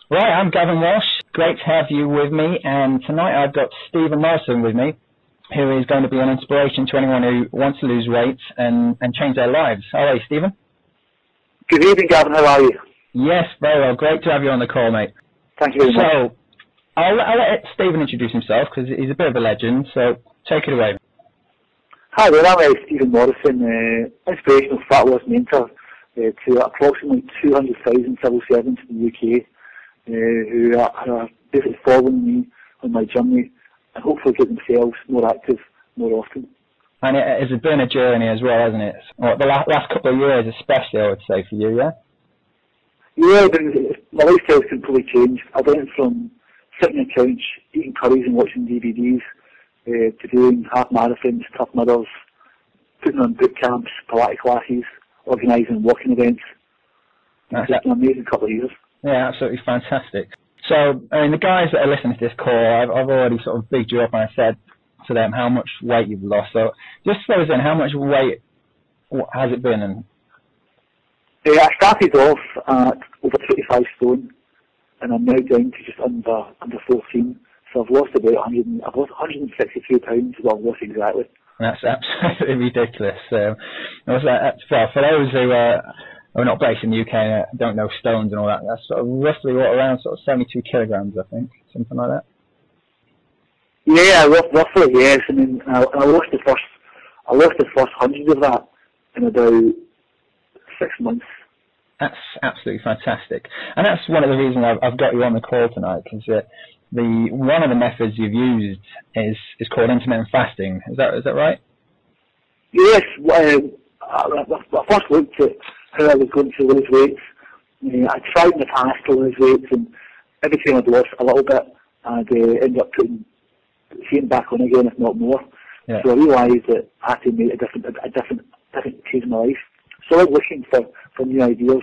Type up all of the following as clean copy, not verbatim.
Right, I'm Gavin Walsh. Great to have you with me, and tonight I've got Stephen Morrison with me, who is going to be an inspiration to anyone who wants to lose weight and change their lives. How are you, Stephen? Good evening, Gavin. How are you? Yes, very well. Great to have you on the call, mate. Thank you very much. So, I'll let Stephen introduce himself, because he's a bit of a legend, so take it away. Hi there, I'm Stephen Morrison, inspirational fat loss mentor to approximately 200,000 civil servants in the UK who are basically following me on my journey and hopefully get themselves more active more often. And it has been a journey as well, hasn't it? Well, the last couple of years especially, I would say, for you, yeah? Yeah, my lifestyle's completely changed. I went from sitting on the couch, eating curries and watching DVDs to doing half marathons, tough mudders, putting on boot camps, Pilates classes, organising walking events. It's been an amazing couple of years. Yeah, absolutely fantastic. So, I mean, the guys that are listening to this call, I've already sort of bigged you up and I said to them how much weight you've lost. So, just fill us in, how much weight has it been? And I started off at over 25 stone, and I'm now down to just under 14. So I've lost about 162 pounds. Well, I've lost exactly. That's absolutely ridiculous. For those who are not based in the UK and don't know stones and all that, that's sort of roughly around sort of 72 kilograms, I think, something like that. Yeah, roughly, yes. I mean, I lost the first 100 of that in about 6 months. That's absolutely fantastic, and that's one of the reasons I've got you on the call tonight, because one of the methods you've used is called intermittent fasting. Is that right? Yes. I first looked at how I was going to lose weight. I tried in the past to lose weight, and every time I'd lost a little bit, I'd end up putting back on again, if not more. Yeah. So I realised that I had to make a different change in my life. So I was looking for new ideas,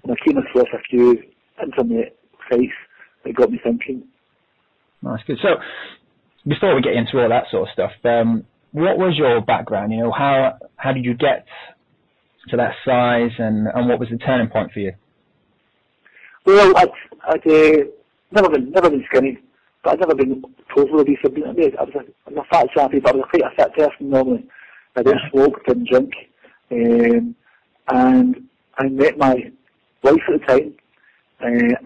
and I came across a few internet sites that got me thinking. That's good. So, before we get into all that sort of stuff, what was your background? You know, how did you get to that size, and what was the turning point for you? Well, I'd never been skinny, but I'd never been totally obese. I was a fat chappy, but I was quite a fit person normally. I didn't smoke, didn't drink, and I met my wife at the time,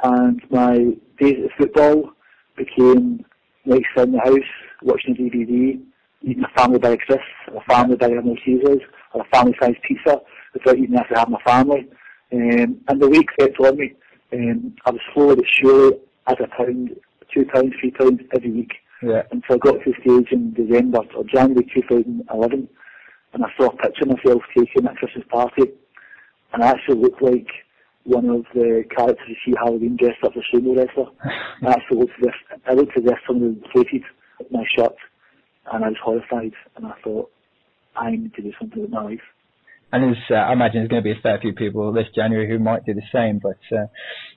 and my days at football became like sitting in the house, watching a DVD, eating a family bag of crisps, a family bag of Maltesers, or a family-sized pizza without even having to have my family. And the weight kept on me. I was slowly but surely at £1, £2, £3 every week. Yeah. Until I got to the stage in January 2011, and I saw a picture of myself taken at a Christmas party, and I actually looked like one of the characters you see Halloween dressed up as a sumo wrestler. I looked as if someone had inflated my shirt, and I was horrified, and I thought, I need to do something with my life. And I imagine there's going to be a fair few people this January who might do the same, but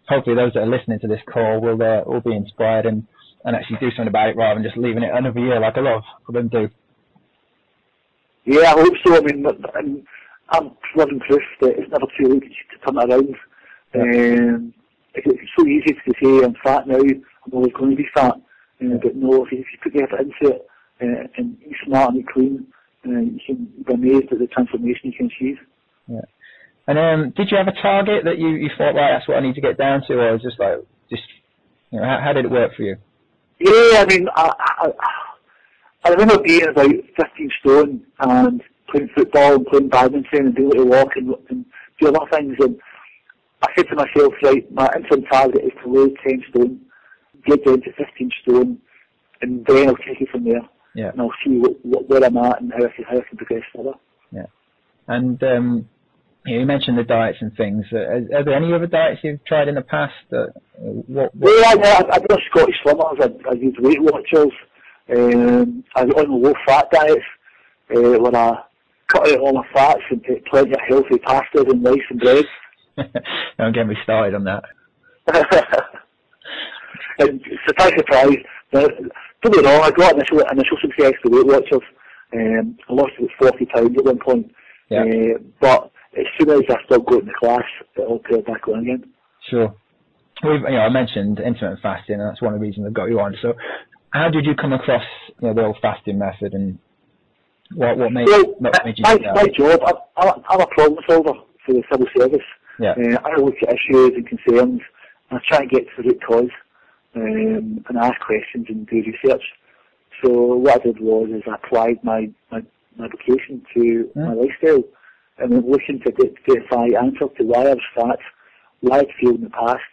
hopefully those that are listening to this call will be inspired and actually do something about it rather than just leaving it another year like a lot of them do. Yeah, I hope so. I mean, I'm living proof that it's never too late to turn it around. It's so easy to say I'm fat now, I'm always going to be fat, but no, if you put the effort into it and eat smart and eat clean, you can be amazed at the transformation you can achieve. Yeah. And did you have a target that you thought, right, that's what I need to get down to, or just how did it work for you? Yeah, I mean, I remember being about 15 stone and playing football and playing badminton and being able to walk and do other things, and I said to myself, right, my interim target is to lose 10 stone, get down to 15 stone, and then I'll take it from there. Yeah. And I'll see where I'm at and how I can progress further. Yeah. And you mentioned the diets and things. Are there any other diets you've tried in the past? Yeah, I did a Scottish Slimmers. I used Weight Watchers. I was on low-fat diets where I cut out all my fats and ate plenty of healthy pastas and rice and bread. Don't get me started on that. And surprise, don't be wrong, I got initial success with Weight Watchers. I lost about 40 pounds at one point. Yeah. But as soon as I stopped going to class, it all turned back on again. Sure. I mentioned intermittent fasting, and that's one of the reasons I got you on. So, how did you come across the old fasting method, and what made you do that? My job, I'm a problem solver for the civil service. Yeah. I look at issues and concerns, and I try and get to the root cause, and ask questions and do research. So what I did was I applied my vocation to my lifestyle, and I'm looking to find answers to why I was fat, why I'd failed in the past,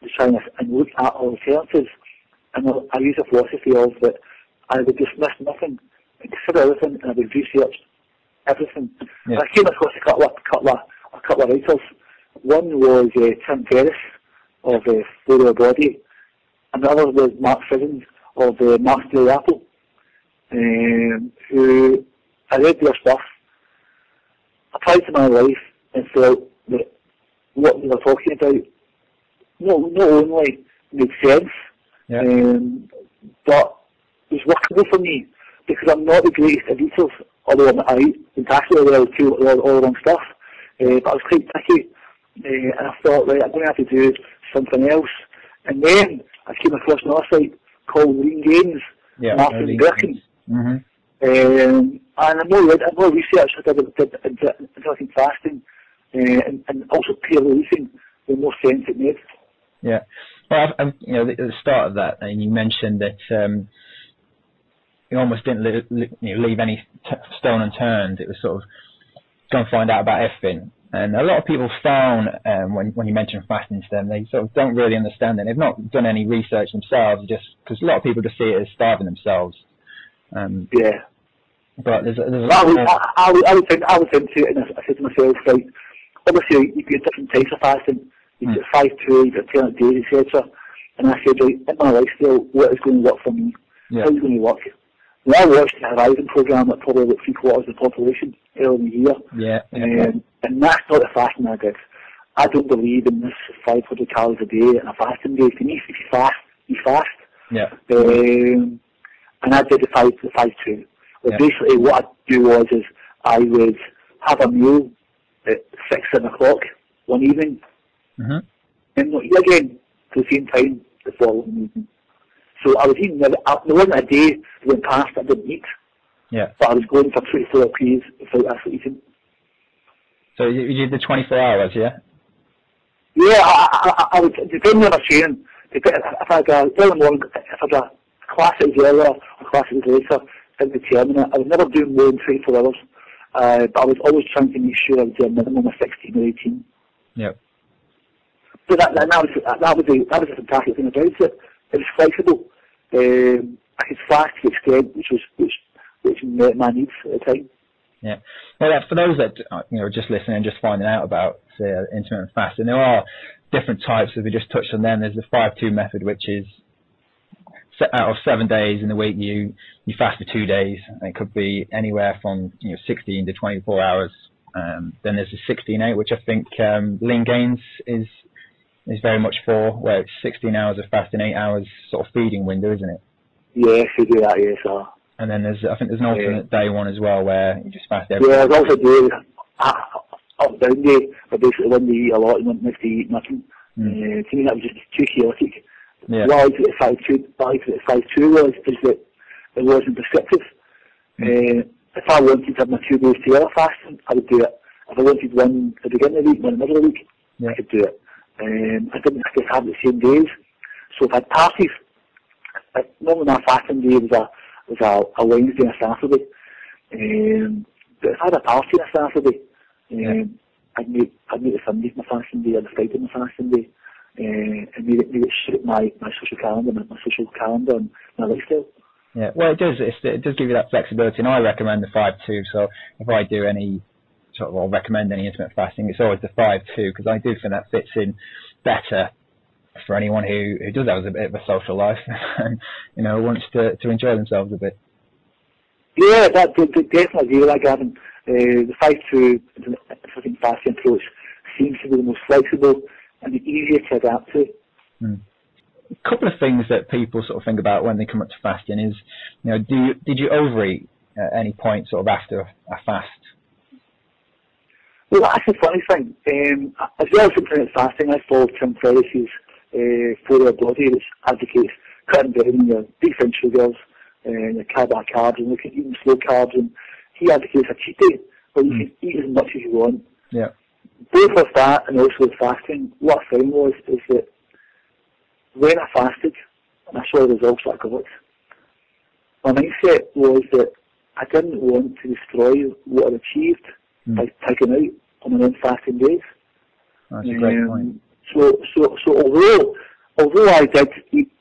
to try and look at alternatives. And I use a philosophy of that I would dismiss nothing and consider everything, and I would research everything. Yeah. I came across a couple of writers. One was Tim Ferriss of Theory of Body, and the other was Mark Sissons of Mark's Daily Apple, who I read their stuff, applied to my life, and felt that what they were talking about not only made sense, but was workable for me, because I'm not the greatest of eaters, although I eat actually all the wrong stuff, but I was quite picky, and I thought, right, I'm going to have to do something else. And then I came across another site called Lean Gains, Martin Birkin. And I'm more research I did into fasting, and also peer releasing, the more sense it made. Yeah. Well, at the start of that, and you mentioned that you almost didn't leave any stone unturned. It was sort of go and find out about everything. And a lot of people found when you mention fasting to them, they sort of don't really understand it. They've not done any research themselves, just because a lot of people just see it as starving themselves. Yeah. But there's a lot I was into it, and I said to myself, right, obviously you get different types of fasting. You get 5-2, you get alternate days, etc. And I said, right, in my lifestyle, what is going to work for me? Yeah. How is it going to work? And I watched the Horizon program that probably about 3/4 of the population early in the year. Yeah. And that's not the fasting I did. I don't believe in this 500 calories a day and a fasting day. For me, if you fast, you fast. Yeah. And I did the 5-2. Well, basically what I'd do was I would have a meal at 6-7 o'clock one evening, and not eat again to the same time the following evening. So I was eating, there wasn't a day that went past I didn't eat. Yeah. But I was going for 24 periods without actually eating. So you did the 24 hours, yeah? Yeah, I would, depending on my training, if I had a, early morning, if I had a class that was earlier or class that was later, in the terminal, I was never doing more than 24 hours. But I was always trying to make sure I would do a minimum of 16 or 18. Yeah. So that was a fantastic thing about it. It was flexible. I could fast to the extent which met my needs at the time. Yeah. Well, for those that are just listening and just finding out about intermittent fasting, there are different types. As we just touched on, then there's the 5-2 method, which is out of 7 days in the week you fast for 2 days, and it could be anywhere from 16 to 24 hours. Then there's the 16-8, which I think Lean Gains is very much for, where it's 16 hours of fasting, 8 hours sort of feeding window, isn't it? Yes, we do that, yes, sir. And then I think there's an alternate day one as well, where you just fast every day. Yeah, there's also a day, up down day, but basically one day you eat a lot and one next day you eat nothing. To me that was just too chaotic. Yeah. What I liked about the 5-2 was that it wasn't prescriptive. If I wanted to have my 2 days together fasting, I would do it. If I wanted one at the beginning of the week, one in the middle of the week, I could do it. I didn't have to have the same days. So if I had parties, normally my fasting day was a Wednesday and a Saturday. But if I had a party on a Saturday, I'd make the Sunday my fasting day or the Friday my fasting day. And made it suit my social calendar, and my lifestyle. Yeah, well, it does give you that flexibility, and I recommend the 5-2. So if I do any or recommend any intermittent fasting, it's always the 5-2, because I do think that fits in better for anyone who does have a bit of a social life and wants to enjoy themselves a bit. Yeah, that definitely agree with that, Gavin. The 5-2 intermittent fasting approach seems to be the most flexible and the easier to adapt to. A couple of things that people sort of think about when they come up to fasting is, did you overeat at any point sort of after a fast? Well, that's a funny thing. As well as intermittent fasting, I followed Tim Ferriss's for your body, which advocates cutting down your deep in sugars and your carbohydrate carbs and looking at eating slow carbs. And he advocates a cheat day where you can eat as much as you want. Yeah. Both with that and also with fasting, what I found is that when I fasted and I saw the results that I got, my mindset was that I didn't want to destroy what I'd achieved by taking out on my own fasting days. That's a great point. So although I did eat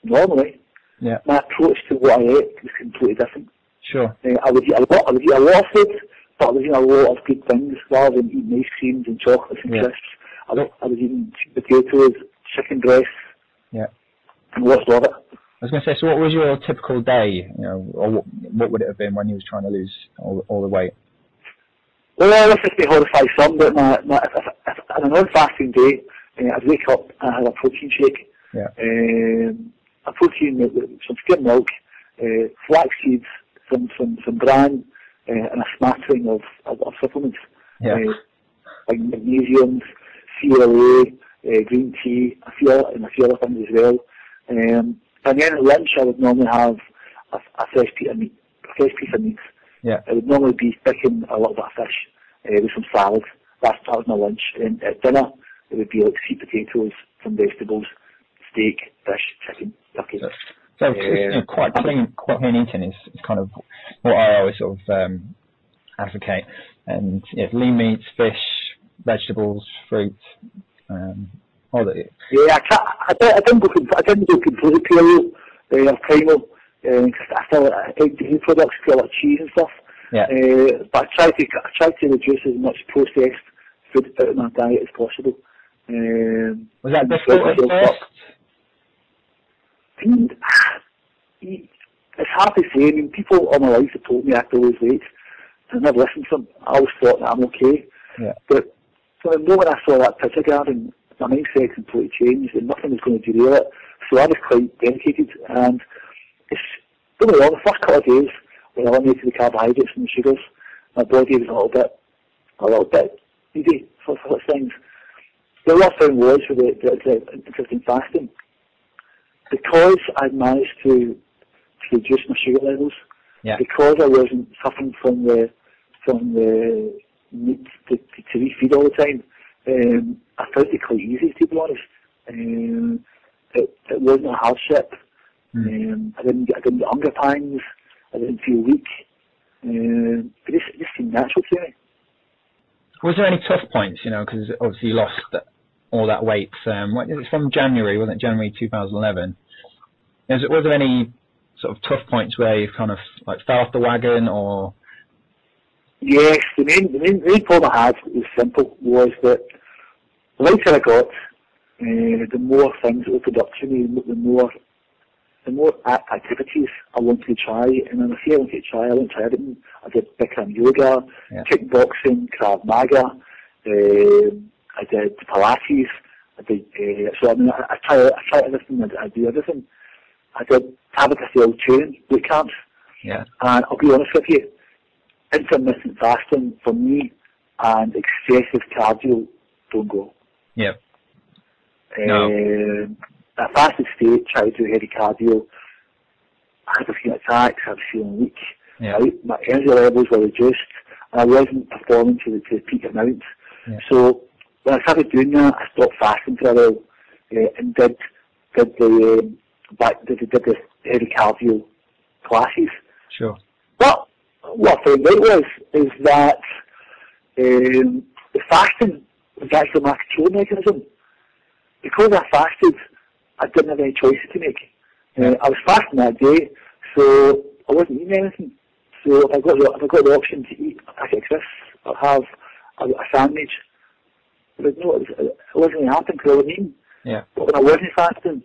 normally, my approach to what I ate was completely different. Sure. I would eat a lot of food, but I was eating a lot of good things rather than eating ice creams and chocolates and crisps. I was eating sweet potatoes, chicken breasts, and lots of it. I was going to say, so what was your typical day, or what would it have been when you was trying to lose all the weight? Well, this is me horrify some, but on a non-fasting day, I'd wake up and I had a protein shake. A protein with some skim milk, flax seeds, some bran, and a smattering of supplements. Like magnesium, CLA, green tea, a few other things as well. And then at lunch I would normally have a fresh piece of meat. It would normally be picking a little bit of fish with some salad. That was my lunch. And at dinner it would be like sweet potatoes, some vegetables, steak, fish, chicken, turkey. So quite clean eating is kind of what I always sort of advocate. And lean meats, fish, vegetables, fruit, all that. Yeah, I didn't go completely paleo or primal, because I still ate dairy products, a lot of cheese and stuff. But I tried to reduce as much processed food out of my diet as possible. Was that difficult at first? It's hard to say. I mean, people all my life have told me I have to lose weight. I never listened to them. I always thought that I'm okay. But from the moment I saw that picture garden, my mindset completely changed and nothing was going to derail it. So I was quite dedicated. And don't get me wrong, the first couple of days when I eliminated the carbohydrates and the sugars, my body was a little bit needy for such things. The last thing was with the intermittent fasting, because I'd managed to reduce my sugar levels, because I wasn't suffering from the need to refeed all the time, I found it quite easy, to be honest. It wasn't a hardship. I didn't get hunger pangs. I didn't feel weak. It just seemed natural to me. Was there any tough points, because obviously you lost all that weight? It's from January, wasn't it? January 2011. Was there any sort of tough points where you kind of like fell off the wagon, or? Yes, the main problem I had was simple. Was that the lighter I got, the more things opened up to me, the more activities I wanted to try. And when I say I wanted to try, I went to try everything. I did Bikram yoga, kickboxing, Krav Maga. I did Pilates. I tried everything. I do everything. I did Tabata training boot camps. And I'll be honest with you, intermittent fasting for me and excessive cardio don't go. A fasted state, trying to do heavy cardio, I had a few attacks, I was feeling weak, my energy levels were reduced, and I wasn't performing to the peak amount. So when I started doing that, I stopped fasting for a while and did the heavy cardio classes. But what I found out is that the fasting was actually my control mechanism. Because I fasted, I didn't have any choices to make. I was fasting that day, so I wasn't eating anything. So if I got the option to eat a packet of crisps or have a sandwich, it wasn't really happening because I wasn't eating. But when I wasn't fasting,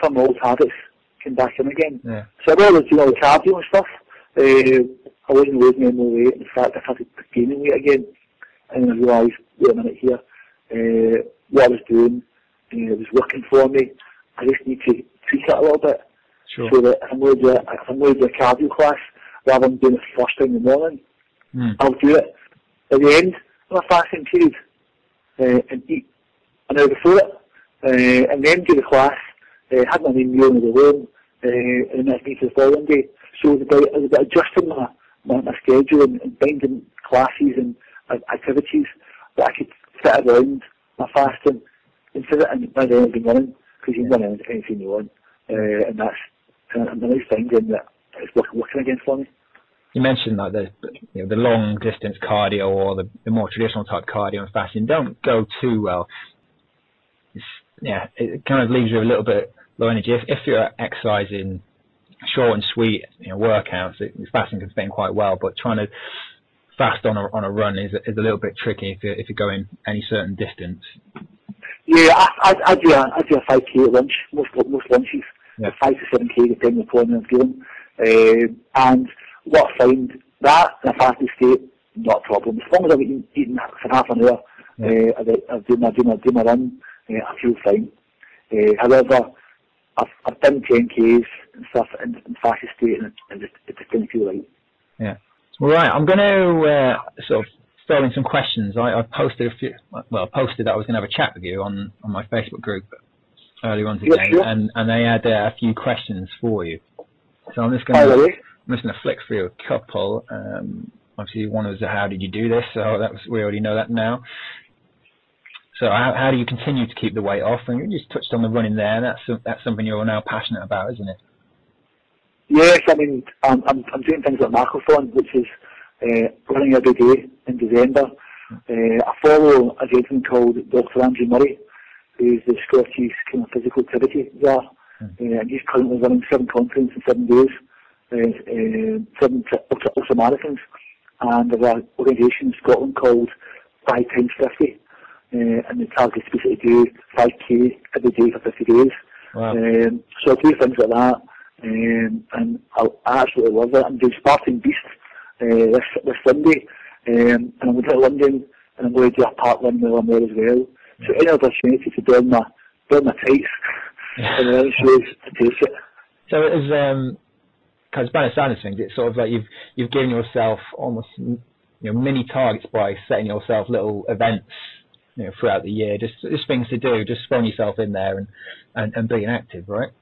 some old habits came back in again. So I was doing all the cardio and stuff. I wasn't losing any more weight. In fact, I started gaining weight again. And then I realised, wait a minute here, what I was doing, it was working for me. I just need to tweak it a little bit. So that if I'm going to do a cardio class, rather than doing it first thing in the morning, I'll do it at the end of my fasting period and eat an hour before it. and then do the class, had my name on the room, and that's me for the following day. So it was about adjusting my schedule and finding classes and activities that I could fit around my fasting instead of by then I've been running, because you can run anything you want, and that's I'm really finding that it's working again for me. You mentioned like the long distance cardio or the more traditional type cardio and fasting don't go too well. It kind of leaves you a little bit low energy. If you're exercising short and sweet workouts, fasting can fit in quite well, but trying to fast on a run is a little bit tricky if you're going any certain distance. Yeah, I do a 5k at lunch, most lunches, 5 to 7k depending upon what I'm doing. And what I find, that in a fasted state, not a problem. As long as I'm eating for half an hour, I'm doing my run, I feel fine. However, I've done 10k's and stuff in fasted state, and it just didn't feel right. Yeah. Well, right, I'm going to sort of throw in some questions. I posted I posted that I was going to have a chat with you on my Facebook group earlier on today, sure. and they had a few questions for you. So I'm just going to flick through a couple. Obviously, one was how did you do this? So we already know that now. So how do you continue to keep the weight off? And you just touched on the running there. That's something you're now passionate about, isn't it? Yes, I mean I'm doing things like Marcothon, which is running every day in December. I follow a gentleman called Dr. Andrew Murray, who's the Scottish kind of physical activity czar, and he's currently running 7 continents in 7 days, 7 ultra marathons, and there's an organisation in Scotland called 5x50, and the target is basically to do 5k every day for 50 days. Wow. So I do things like that, and I absolutely love it. I'm doing Spartan Beast this Sunday, and I'm going to London, and I'm going to do a part run while I'm there as well. So any opportunity to burn my tights and then shows to take it. So it is kind of by the sound of things, it's sort of like you've given yourself almost mini targets by setting yourself little events throughout the year, just things to do, just throwing yourself in there and being active, right?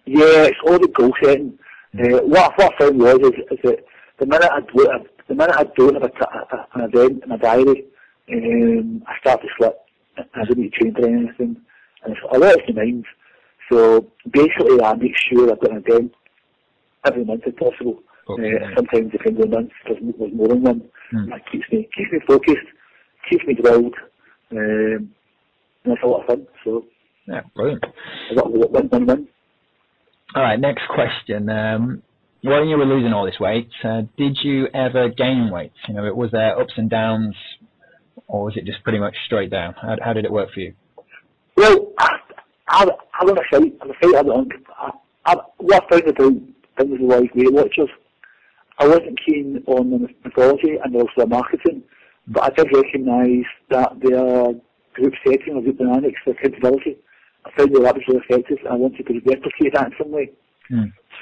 Yeah, it's all the goal setting. What I found was is that the minute I don't have an event in my diary, I start to slip. I don't need to train for anything, and I let it in mind. So basically, I make sure I've got an event every month if possible. Okay. Sometimes depending on months, there's more than one. That keeps me focused, keeps me drilled, and that's a lot of fun. So yeah, brilliant. I got win. All right, next question. When you were losing all this weight, did you ever gain weight? Was there ups and downs, or was it just pretty much straight down? How did it work for you? Well, I'm on a fight. I'm a fighter. What I found about things like Weight Watchers, I wasn't keen on the mythology and also the marketing, but I did recognise that their group setting or group dynamics, their accountability, I found that was really effective, and I wanted to replicate that in some way.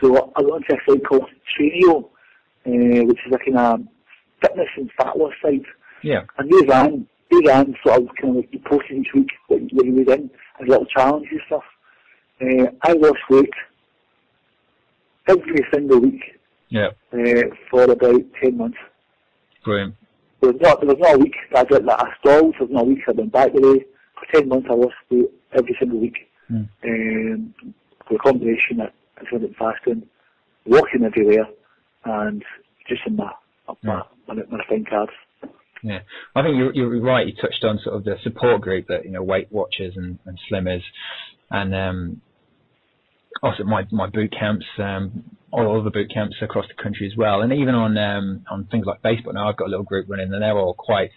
So I went to a site called Trainio, which is a kind of fitness and fat loss site. Yeah. And they ran sort of kind of like you posted each week what you were in, and little challenges and stuff. I lost weight every single week. Yeah. For about 10 months. Brilliant. There was not a week that I stalled. There was not a week I went back the way. For 10 months I lost weight every single week. The combination of intermittent fasting, walking everywhere, and just in my fine cards. Yeah, I think you're right. You touched on sort of the support group that Weight Watchers and Slimmers, and also my boot camps, all other boot camps across the country as well, and even on things like Facebook now, I've got a little group running, and they're all quite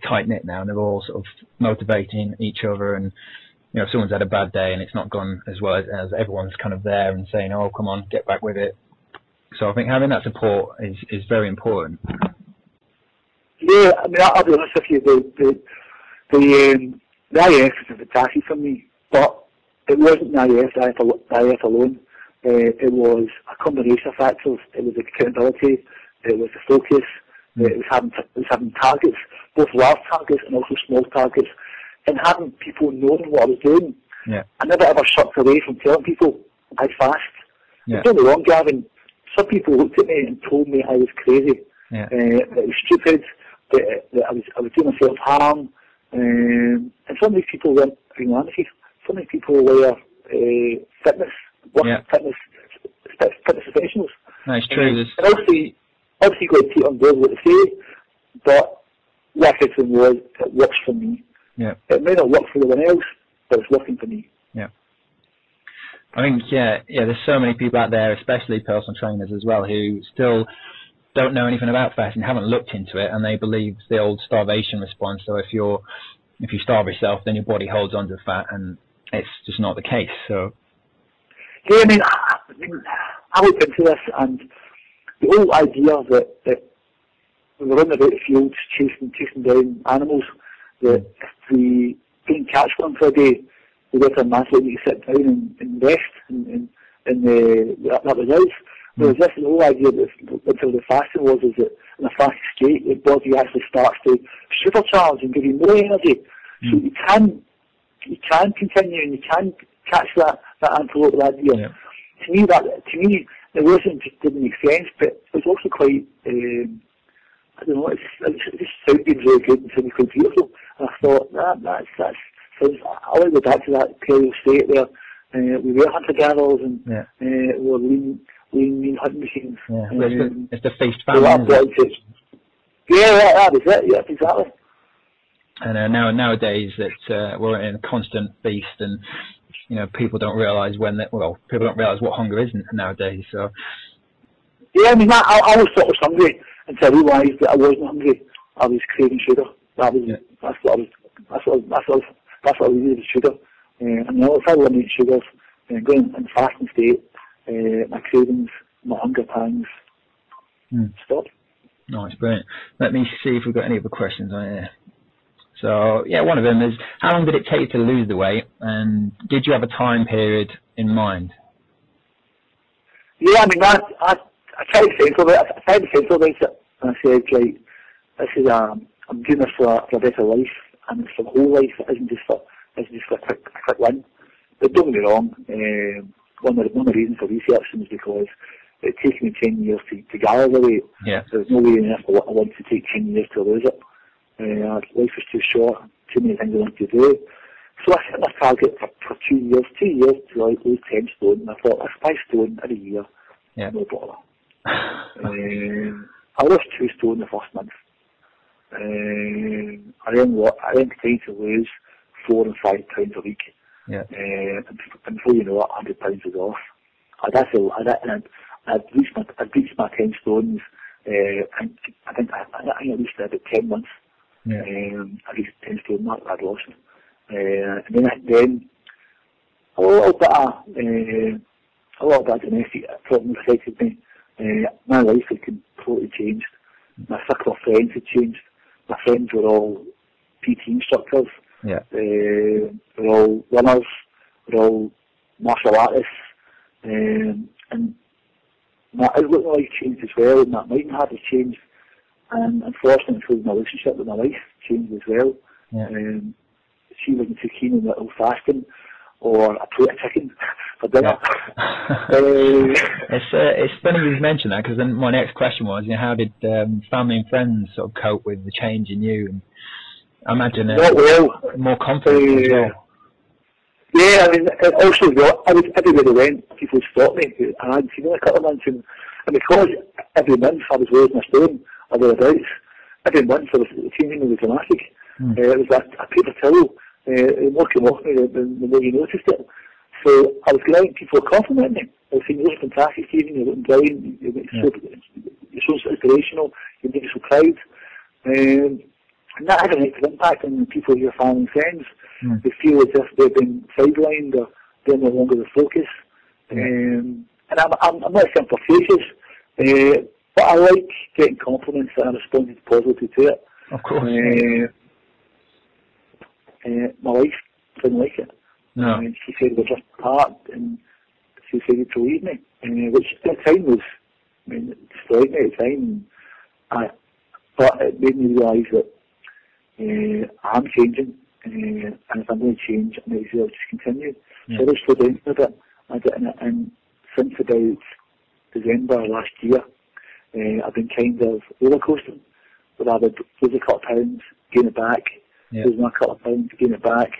tight knit now, and they're all sort of motivating each other, and if someone's had a bad day and it's not gone as well as everyone's kind of there and saying, oh, come on, get back with it. So I think having that support is very important. Yeah, I mean, I'll be honest with you, the IF is a bit tacky for me, but it wasn't the IF alone. It was a combination of factors. It was the accountability, it was the focus, it was having targets, both large targets and also small targets. and having people knowing what I was doing, I never ever shirked away from telling people I'd fast. Don't get me wrong, Gavin, some people looked at me and told me I was crazy, that it was stupid, that I was doing myself harm, and some of these people weren't humanity. Some of these people were fitness professionals. That's true. And obviously you've got to take on board what they say, but what I said to them was, it works for me. It may not work for anyone else, but it's working for me. I think, there's so many people out there, especially personal trainers as well, who still don't know anything about fasting, haven't looked into it, and they believe the old starvation response. So if you starve yourself, then your body holds on to fat, and it's just not the case. So I mean, I looked into this, and the whole idea that we were running about the fields chasing down animals, that if we didn't catch one for a day, we went to a man's like, you sit down and rest, and that was us. Whereas this the whole idea that until the fasting was, is that in a fasted state, your body actually starts to supercharge and give you more energy. So you can continue and you can catch that antelope that year. To me, it wasn't just didn't make sense, but it was also quite, I don't know, it just sounded really good and sounded quite beautiful. And I thought, that's I want to go back to that period state where we were hunter-gatherers and we were lean hunting machines. It's the feast famine. That was it. Yeah, exactly. And nowadays that we're in a constant feast, and people don't realise people don't realise what hunger is nowadays. So I mean, I always thought I was hungry until I realised that I wasn't hungry. I was craving sugar. That's what I was needed, sugar. And if I eliminate sugars, going in fasting state, my cravings, my hunger pangs stop. Nice, brilliant. Let me see if we've got any other questions on here. So, one of them is, how long did it take to lose the weight, and did you have a time period in mind? I mean, I tried to think of it. And I said, right, I'm doing this for a better life, and it's for the whole life. It isn't just for a quick win. But don't get me wrong. One of the reasons for researching is because it takes me 10 years to gather the weight. There's no way in earth I want to take 10 years to lose it. Life is too short, too many things I want to do. So I set my target for 2 years. 2 years to lose 10 stone. And I thought, that's 5 stone in a year. No bother. I lost 2 stone the first month. I then tried to lose 4 and 5 pounds a week. And before you know it, 100 pounds was off. I'd reached my 10 stones. I think I reached it about 10 months. I reached 10 stone mark. I'd lost it. And then a little bit of domestic problems affected me. My life had completely changed. My circle of friends had changed. My friends were all PT instructors. We're all runners. We're all martial artists. And my outlook on life changed as well, and that mind habits changed. And unfortunately, my relationship with my wife changed as well. She wasn't too keen on little fasting or a plate of chicken for dinner. It's funny you mentioned that, because then my next question was, how did family and friends sort of cope with the change in you? And I imagine more confident as well. I mean, also, everywhere I went, people would stop me, and I'd seen them a couple of months, and because every month I was losing a stone or thereabouts, every month I was changing was dramatic. It was a paper towel. The more came off me, the more you noticed it. So I was glad people were complimenting me. I was saying, you look fantastic, Stephen, you're looking brilliant, you're so inspirational, you make me so proud. And that had a negative impact on people, your family and friends. They feel as if they've been sidelined or they're no longer the focus. And I'm not saying flirtatious, but I like getting compliments and I responded positively to it. Of course. My wife didn't like it. No. She said we're just apart, and she decided to leave me, which at the time was, it destroyed me at the time. But it made me realise that I'm changing. and if I'm going to change, I might as well just continue. Yeah. So I just slowed down a bit. And since about December last year, I've been kind of roller coasting, where I would lose a couple of pounds, gain it back, lose a couple of pounds, gain it back.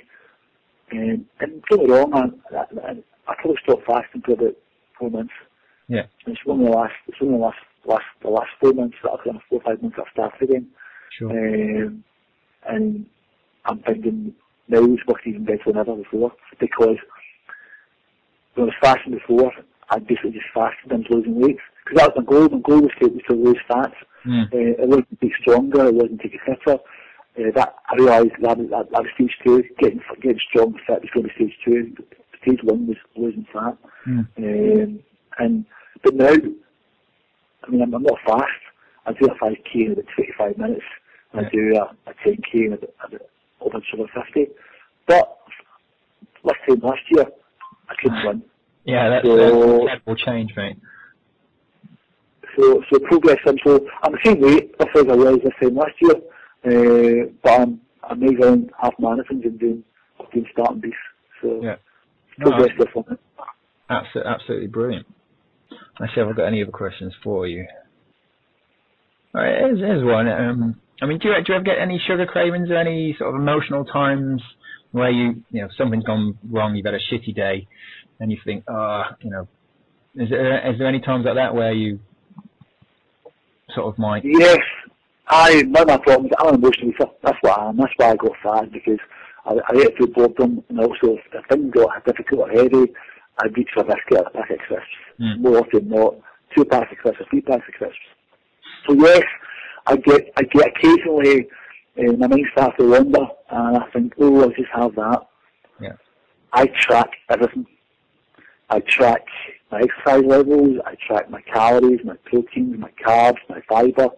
And don't get me wrong, I probably stopped fasting for about 4 months. Yeah. And it's only the last 4 months that I've done, 4 or 5 months that I've started again. Sure. And I'm thinking now it's working even better than ever before, because when I was fasting before, I basically just fasted and was losing weight. Because that was my goal. My goal was to lose fat. It wasn't to be stronger, it wasn't to get fitter. That I realised that was stage 2, getting strong and fit was going to be stage 2. Stage 1 was losing fat. But now, I mean, I'm not fast. I do a 5k in about 25 minutes. I do a 10k in about over 50. But last year, I couldn't run. Yeah, that's an incredible change, mate. So progress, and so I'm the same weight as I was this time last year, but I'm now running half marathons and doing starting beats. So progress different. Absolutely brilliant. Let's see if I've got any other questions for you. All right, here's one. I mean, do you ever get any sugar cravings or any sort of emotional times where you know something's gone wrong, you've had a shitty day, and you think, is there any times like that where you sort of might? Yes, one of my problems, I'm an emotional eater. That's what I am. That's why I got fat, because I ate through boredom, and also if things got difficult or heavy, I'd reach for a biscuit or a pack of crisps. More often than not, 2 packs of crisps or 3 packs of crisps. So yes, I get occasionally, my mind starts to wander, and I think, I'll just have that. Yeah. I track everything. I track my exercise levels, I track my calories, my proteins, my carbs, my fibre.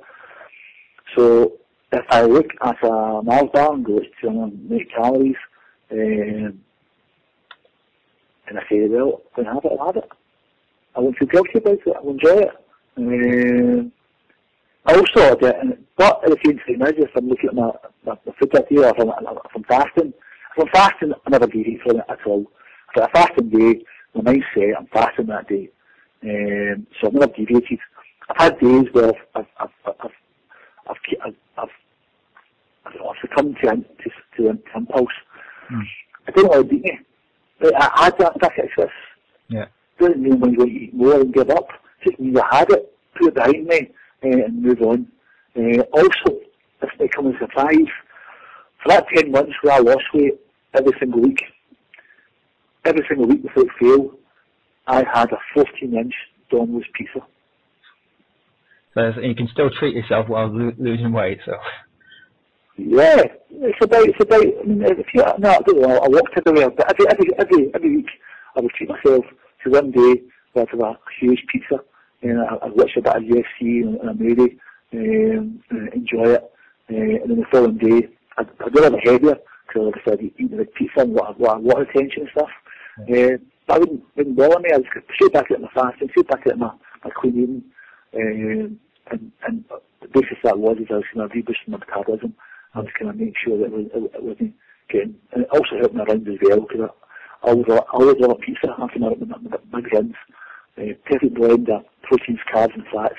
So if I look at a Mars bar and go, it's 208 calories, and I say, well, I'm going to have it, I'll have it. I won't feel guilty about it, I'll enjoy it. I also do it, but at the same time, if I'm looking at my food that day, or if I'm fasting, I never deviate from it at all. If it's a fasting day, my mindset, I'm fasting that day. So I've never deviated. I've had days where I've succumbed to impulse. I don't want to beat me. But I had that success. Yeah. Doesn't mean when you want to eat more and give up. It just means I had it, put it behind me, and move on. Also, this may come as a surprise, for that 10 months where I lost weight every single week without fail, I had a 14-inch Domino's pizza. So you can still treat yourself while losing weight, so. Yeah, it's about. I mean, I don't know. I walked everywhere, but every week I would treat myself to one day where I'd have a huge pizza, and I'd watch a bit of UFC and a movie, and enjoy it, and then the following day I'd go a bit heavier because like I said, eating the big pizza and what water retention and stuff. That wouldn't bother me. I was straight back at my fasting, straight back at my clean eating, and the basis that was is I was kind of reboosting my metabolism. I was kind of making sure that it wasn't getting, and it also helped me around as well, because I always love a pizza after my big runs. Perfect blend of proteins, carbs and fats.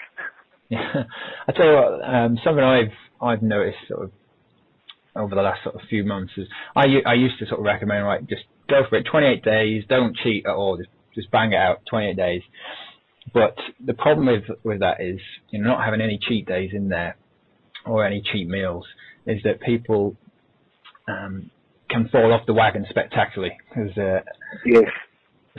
Yeah, I tell you what, something I've noticed sort of over the last sort of few months is I used to sort of recommend, right, just go for it, 28 days, don't cheat at all, just bang it out, 28 days. But the problem with that is, you know, not having any cheat days in there or any cheat meals is that people can fall off the wagon spectacularly. Yes.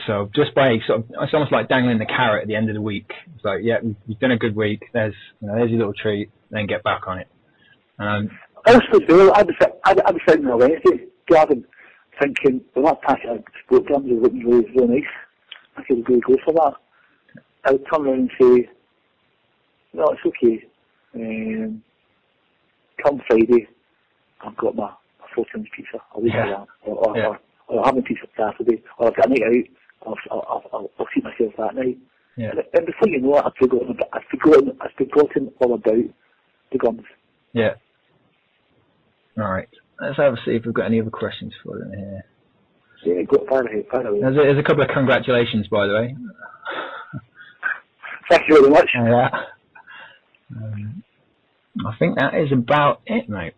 So just by sort of, it's almost like dangling the carrot at the end of the week. It's like, yeah, you've done a good week. There's your little treat. Then get back on it. Also, Bill, I was sitting on Wednesday, Gavin, thinking, well, that packet of sport drums is looking really, really nice. I could really go for that. I would turn around and say, no, it's okay. Come Friday, I've got my 14-inch pizza. I'll leave it that. Or I'll have a pizza Saturday. Or I've got a night out. I'll treat myself that night. Yeah. And before you know it, I've forgotten all about the gums. Yeah. All right. let's have a see if we've got any other questions for them here. Yeah, go fire away. There's a couple of congratulations, by the way. Thank you very much. Yeah. I think that is about it, mate.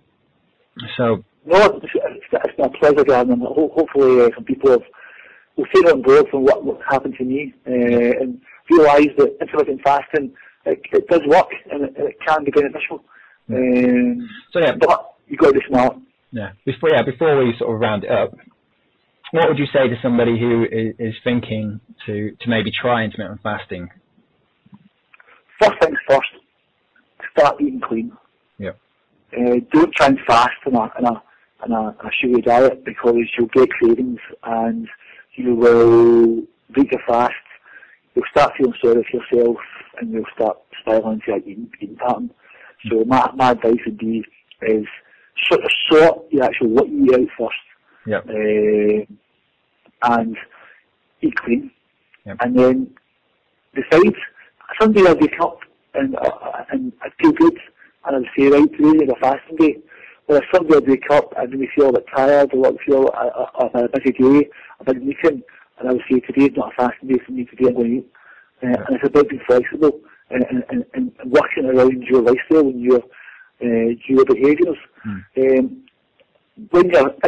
So. No, it's my pleasure, Gavin, and hopefully some people will take on board from what happened to me and realise that intermittent fasting, it does work and it can be beneficial. So yeah, but you've got to be smart. Yeah. Before we sort of round it up, what would you say to somebody who is thinking to maybe try intermittent fasting? First things first, start eating clean. Yeah. Don't try and fast in a sugary diet, because you'll get cravings and you will break your fast. You'll start feeling sorry for yourself and you'll start spiraling into a eating pattern. So my advice would be is sort your actual what you eat out first. Yep. And eat clean. Yep. And then decide. Someday I'll wake up and I feel good and I'll say, right, today is a fasting day. Or someday I'll wake up and maybe feel a bit tired, or feel I've had a busy day, I've had a meeting, and I'll say, today is not a fasting day for me, today I'm going to eat. And it's about being flexible and working around your lifestyle and your behaviours. If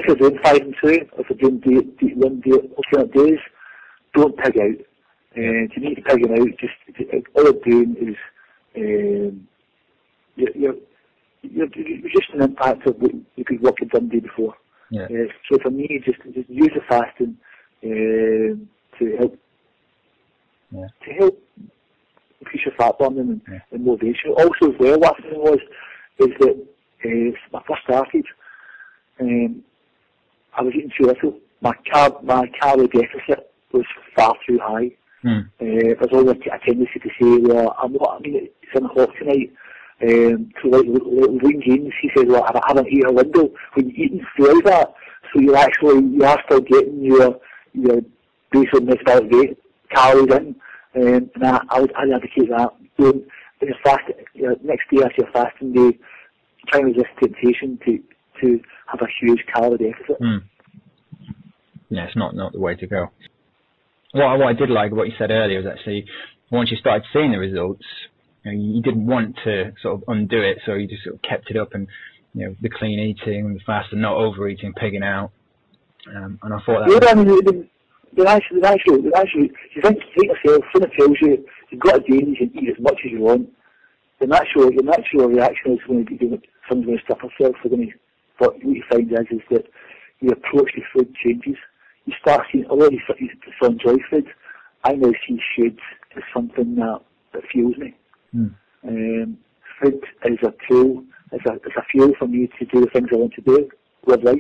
you're doing 5 and 2, if you're doing one day, alternate days, don't pig out. You need to pig out. Just all you're doing is you're just an impact of what you've done the day before. Yeah. So for me, just use the fasting to help increase your fat burning and motivation. Also, as well, what I was is that when I first started, I was eating too little. My calorie deficit was far too high. There's always a tendency to say, well, it's 7 o'clock tonight. So like Wayne James, he says, well, I haven't eaten a window. When you're eating throughout that, so you are still getting your basal metabolic rate calories in. And I'd advocate that. When you're fasting, next day after your fasting day, try and resist temptation to have a huge calorie deficit. Yeah, it's not the way to go. What I did like what you said earlier was actually once you started seeing the results, you didn't want to sort of undo it, so you just sort of kept it up, and the clean eating, the fast, and not overeating, pigging out. And I thought that. Yeah, I mean, they're actually, you think yourself, someone tells you you've got a day and you can eat as much as you want. The natural reaction is going to be someone's going to stuff herself. But what you find is that your approach to food changes. You start seeing, although you enjoy food, I now see food as something that fuels me. Food is a tool, it's a fuel for me to do the things I want to do, live life.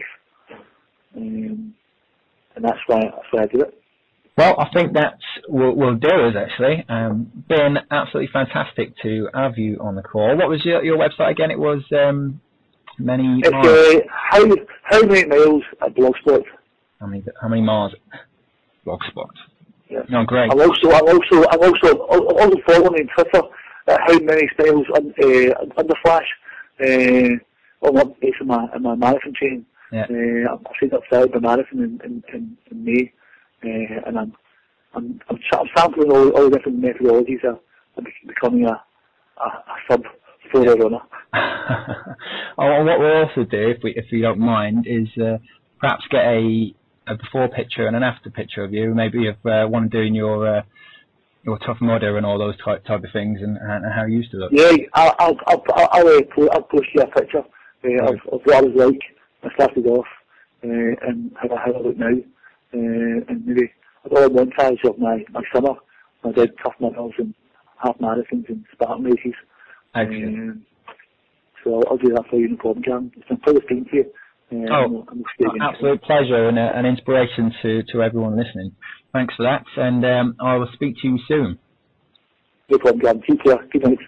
And that's why I do it. Well, I think that will do us, actually. Been absolutely fantastic to have you on the call. What was your website again? It was many. It's how many miles at Blogspot. How many miles at Blogspot? Yeah. No, great. I'm also following me on Twitter at how many miles under Flash. On it's in my marathon training. Yeah. I think I've started the marathon in May, and I'm sampling all the different methodologies. I'm becoming a sub 4 runner. Oh, what we'll also do, if we don't mind, is perhaps get a before picture and an after picture of you, maybe of one doing your Tough Mudder and all those type of things, and how you used to look. Yeah, I'll post you a picture of what I was like. I started off and how I look now, and maybe all montage of my summer. I did Tough Mudders and half marathons and Spartan races. So I'll do that for you, no problem, Jan. It's been a pleasure speaking to you. Absolute pleasure and an inspiration to everyone listening. Thanks for that, and I will speak to you soon. No problem, Jan. Take care. Good night.